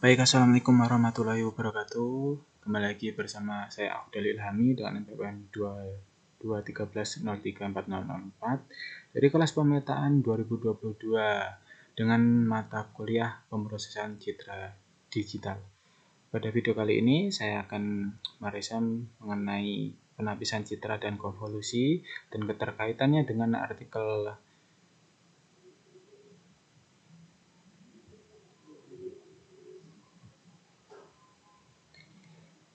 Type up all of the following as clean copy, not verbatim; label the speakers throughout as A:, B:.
A: Baik, Assalamualaikum warahmatullahi wabarakatuh. Kembali lagi bersama saya Afdal Ilhami dengan NPWN 2213034004 dari kelas pemetaan 2022 dengan mata kuliah pemrosesan citra digital. Pada video kali ini saya akan meresan mengenai penapisan citra dan konvolusi dan keterkaitannya dengan artikel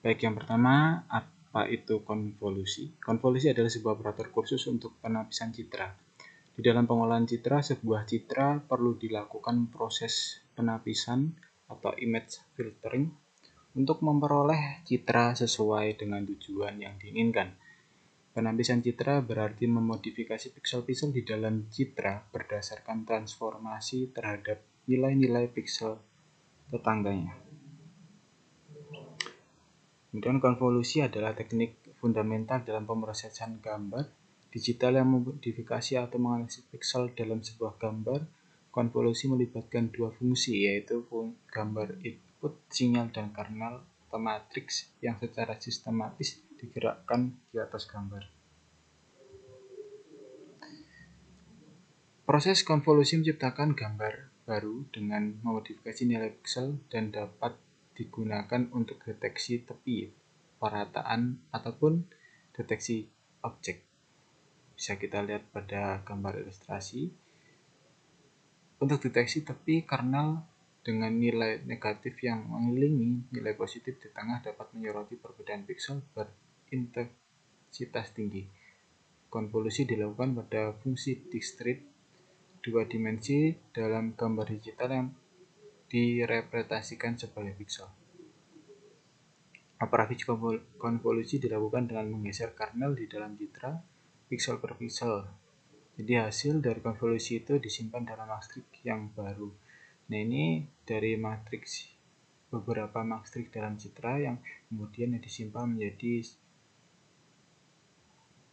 A: Baik, yang pertama, apa itu konvolusi? Konvolusi adalah sebuah operator kursus untuk penapisan citra. Di dalam pengolahan citra, sebuah citra perlu dilakukan proses penapisan atau image filtering untuk memperoleh citra sesuai dengan tujuan yang diinginkan. Penapisan citra berarti memodifikasi piksel-piksel di dalam citra berdasarkan transformasi terhadap nilai-nilai piksel tetangganya. Kemudian konvolusi adalah teknik fundamental dalam pemrosesan gambar digital yang memodifikasi atau menganalisis piksel dalam sebuah gambar. Konvolusi melibatkan dua fungsi, yaitu gambar input, sinyal, dan kernel atau matriks yang secara sistematis digerakkan di atas gambar. Proses konvolusi menciptakan gambar baru dengan memodifikasi nilai piksel dan dapat digunakan untuk deteksi tepi, perataan, ataupun deteksi objek. Bisa kita lihat pada gambar ilustrasi. Untuk deteksi tepi, kernel dengan nilai negatif yang mengelilingi nilai positif di tengah dapat menyoroti perbedaan piksel berintensitas tinggi. Konvolusi dilakukan pada fungsi discrete dua dimensi dalam gambar digital yang direpresentasikan sebagai piksel. Operasi konvolusi dilakukan dengan menggeser kernel di dalam citra piksel per piksel. Jadi hasil dari konvolusi itu disimpan dalam matriks yang baru. Nah, ini dari matriks, beberapa matriks dalam citra yang kemudian disimpan menjadi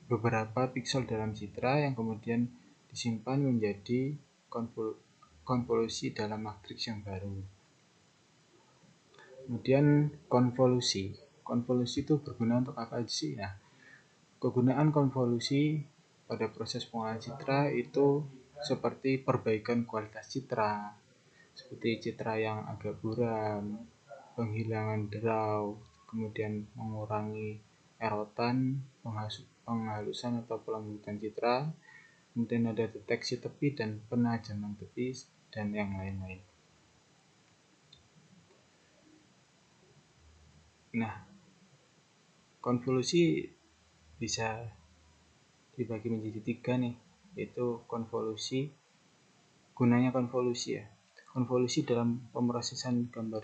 A: beberapa piksel dalam citra yang kemudian disimpan menjadi konvolusi dalam matriks yang baru. Kemudian konvolusi itu berguna untuk apa sih? Nah, kegunaan konvolusi pada proses pengolahan citra itu seperti perbaikan kualitas citra, seperti citra yang agak buram, penghilangan draw, kemudian mengurangi erotan, penghalusan atau pelembutan citra, kemudian ada deteksi tepi dan penajaman tepi, dan yang lain-lain. Nah, konvolusi bisa dibagi menjadi tiga nih, yaitu konvolusi. Gunanya konvolusi ya. Konvolusi dalam pemrosesan gambar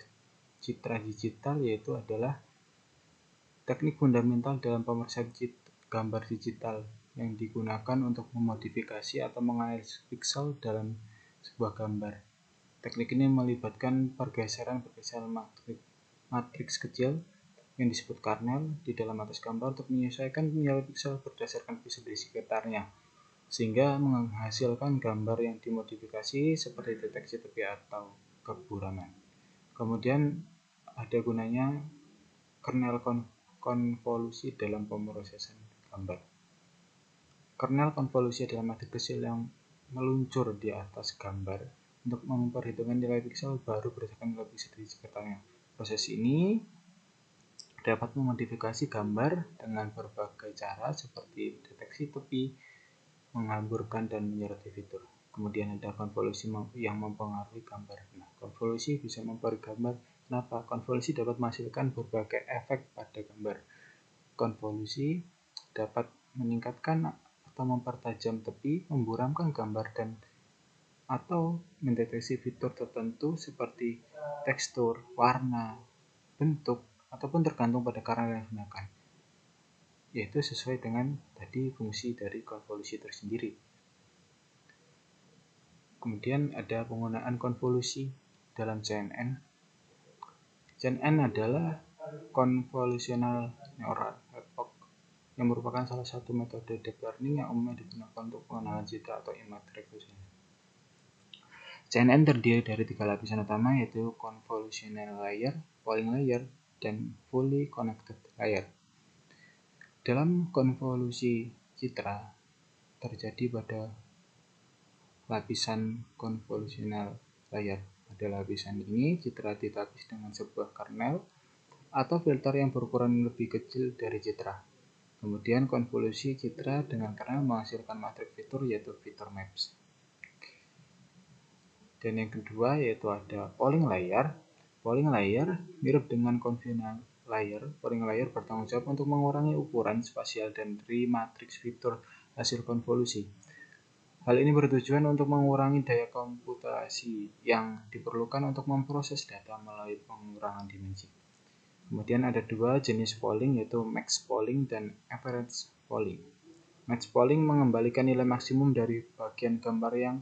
A: citra digital yaitu adalah teknik fundamental dalam pemrosesan gambar digital yang digunakan untuk memodifikasi atau menganalisis piksel dalam sebuah gambar. Teknik ini melibatkan pergeseran matriks kecil yang disebut kernel di dalam atas gambar untuk menyesuaikan nilai piksel berdasarkan piksel di sekitarnya, sehingga menghasilkan gambar yang dimodifikasi seperti deteksi tepi atau keburaman. Kemudian ada gunanya kernel konvolusi dalam pemrosesan gambar. Kernel konvolusi adalah matriks kecil yang meluncur di atas gambar untuk memperhitungkan nilai piksel baru berdasarkan nilai piksel di sekitarnya. Proses ini dapat memodifikasi gambar dengan berbagai cara seperti deteksi tepi, menghamburkan, dan menyoroti fitur. Kemudian ada konvolusi yang mempengaruhi gambar. Nah, konvolusi bisa mempengaruhi gambar. Kenapa? Konvolusi dapat menghasilkan berbagai efek pada gambar. Konvolusi dapat meningkatkan atau mempertajam tepi, memburamkan gambar, dan atau mendeteksi fitur tertentu seperti tekstur, warna, bentuk, ataupun tergantung pada kernel yang digunakan, yaitu sesuai dengan tadi fungsi dari konvolusi tersendiri. Kemudian ada penggunaan konvolusi dalam CNN. CNN adalah convolutional neural network yang merupakan salah satu metode deep learning yang umumnya digunakan untuk pengenalan citra atau image recognition. CNN terdiri dari 3 lapisan utama, yaitu convolutional layer, polling layer, dan fully connected layer. Dalam konvolusi citra terjadi pada lapisan convolutional layer. Pada lapisan ini, citra ditapis dengan sebuah kernel atau filter yang berukuran lebih kecil dari citra. Kemudian konvolusi citra dengan kernel menghasilkan matriks fitur, yaitu fitur maps. Dan yang kedua yaitu ada polling layer. Polling layer mirip dengan convolutional layer. Polling layer bertanggung jawab untuk mengurangi ukuran spasial dari matriks fitur hasil konvolusi. Hal ini bertujuan untuk mengurangi daya komputasi yang diperlukan untuk memproses data melalui pengurangan dimensi. Kemudian ada dua jenis polling, yaitu max polling dan average polling. Max polling mengembalikan nilai maksimum dari bagian gambar yang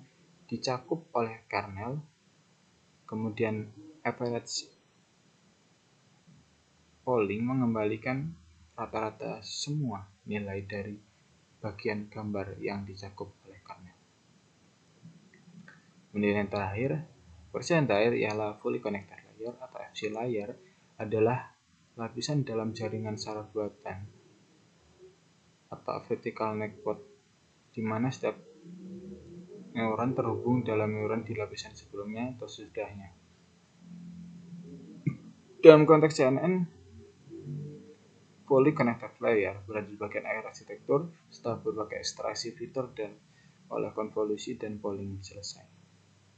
A: dicakup oleh kernel. Kemudian average polling mengembalikan rata-rata semua nilai dari bagian gambar yang dicakup oleh kernel. Kemudian yang terakhir, versi terakhir ialah fully connected layer atau FC layer, adalah lapisan dalam jaringan saraf buatan atau vertical network, di mana setiap neuron terhubung dalam neuron di lapisan sebelumnya atau sesudahnya. Dalam konteks CNN, fully connected layer berada di bagian akhir arsitektur setelah berbagai ekstraksi fitur dan oleh konvolusi dan polling selesai.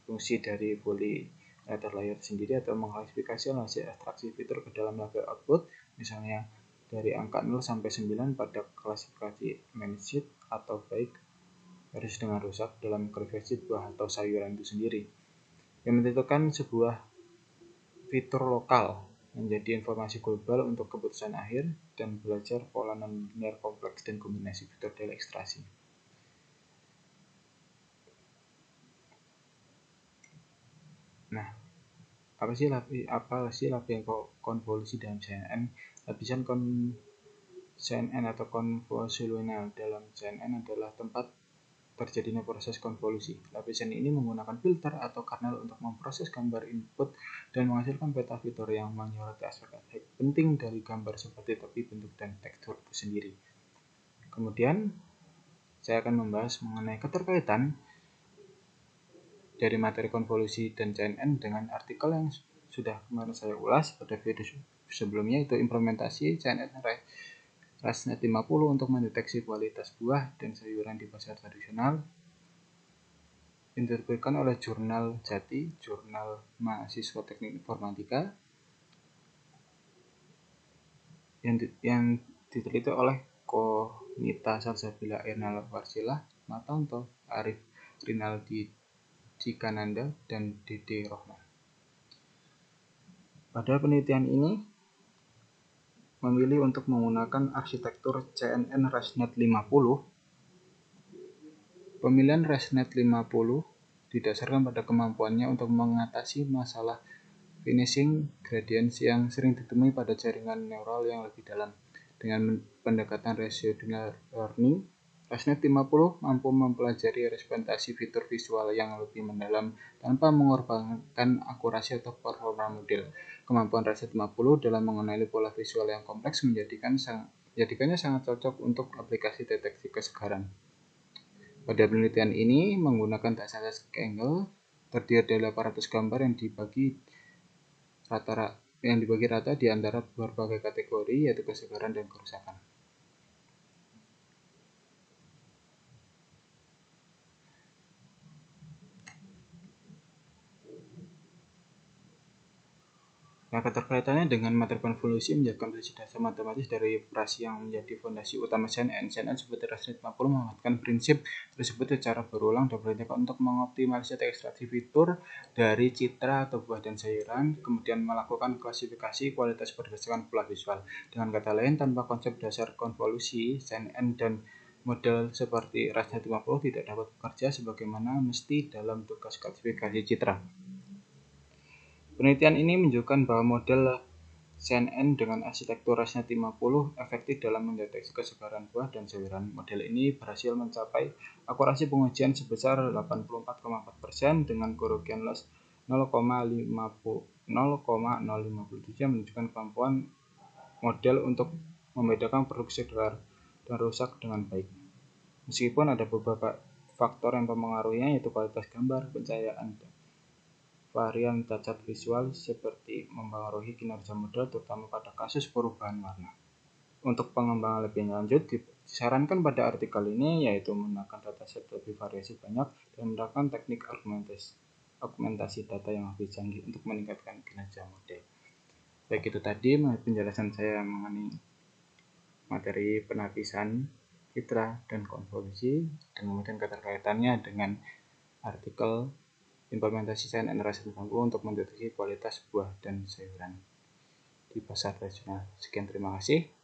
A: Fungsi dari fully connected layer sendiri atau mengklasifikasi hasil ekstraksi fitur ke dalam label output, misalnya dari angka 0 sampai 9 pada klasifikasi managed atau baik harus dengan rusak dalam klasifikasi buah atau sayuran itu sendiri, yang menentukan sebuah fitur lokal menjadi informasi global untuk keputusan akhir dan belajar pola nonlinear kompleks dan kombinasi fitur dari ekstraksi. Nah, apa sih lapisan konvolusi dalam CNN? Lapisan CNN atau konvolusional dalam CNN adalah tempat terjadinya proses konvolusi. Lapisan ini menggunakan filter atau kernel untuk memproses gambar input dan menghasilkan peta fitur yang menyoroti aspek-aspek penting dari gambar seperti tepi, bentuk, dan tekstur itu sendiri. Kemudian, saya akan membahas mengenai keterkaitan dari materi konvolusi dan CNN dengan artikel yang sudah kemarin saya ulas pada video sebelumnya, itu implementasi CNN ResNet 50 untuk mendeteksi kualitas buah dan sayuran di pasar tradisional, diterbitkan oleh Jurnal Jati, Jurnal Mahasiswa Teknik Informatika, yang diteliti oleh Konita Salsabila, Ernal Warsila, Matanto, Arif Rinaldi Cikananda, dan Dede Rohman. Pada penelitian ini memilih untuk menggunakan arsitektur CNN ResNet 50. Pemilihan ResNet 50 didasarkan pada kemampuannya untuk mengatasi masalah finishing gradients yang sering ditemui pada jaringan neural yang lebih dalam. Dengan pendekatan residual learning, ResNet 50 mampu mempelajari representasi fitur visual yang lebih mendalam tanpa mengorbankan akurasi atau performa model. Kemampuan ResNet 50 dalam mengenali pola visual yang kompleks menjadikannya sangat cocok untuk aplikasi deteksi kesegaran. Pada penelitian ini menggunakan dataset Kaggle terdiri dari 800 gambar yang dibagi rata di antara berbagai kategori, yaitu kesegaran dan kerusakan. Nah, keterkaitannya dengan materi konvolusi menjadikan proses dasar matematis dari operasi yang menjadi fondasi utama CNN. CNN seperti ResNet 50 memanfaatkan prinsip tersebut secara berulang dan bertindak untuk mengoptimalisasi ekstraksi fitur dari citra atau buah dan sayuran, kemudian melakukan klasifikasi kualitas berdasarkan pola visual. Dengan kata lain, tanpa konsep dasar konvolusi, CNN dan model seperti ResNet 50 tidak dapat bekerja sebagaimana mesti dalam tugas klasifikasi citra. Penelitian ini menunjukkan bahwa model CNN dengan arsitektur ResNet 50 efektif dalam mendeteksi kesebaran buah dan sayuran. Model ini berhasil mencapai akurasi pengujian sebesar 84,4% dengan kerugian loss 0,057 yang menunjukkan kemampuan model untuk membedakan produk segar dan rusak dengan baik. Meskipun ada beberapa faktor yang mempengaruhinya, yaitu kualitas gambar, pencahayaan, dan varian cacat visual seperti mempengaruhi kinerja model, terutama pada kasus perubahan warna. Untuk pengembangan lebih lanjut, disarankan pada artikel ini yaitu menggunakan dataset lebih variasi banyak dan menggunakan teknik augmentasi data yang lebih canggih untuk meningkatkan kinerja model. Baik, itu tadi penjelasan saya mengenai materi penapisan, citra, dan konvolusi, dan kemudian keterkaitannya dengan artikel implementasi CNN ResNet 50 untuk mendeteksi kualitas buah dan sayuran di pasar tradisional. Sekian, terima kasih.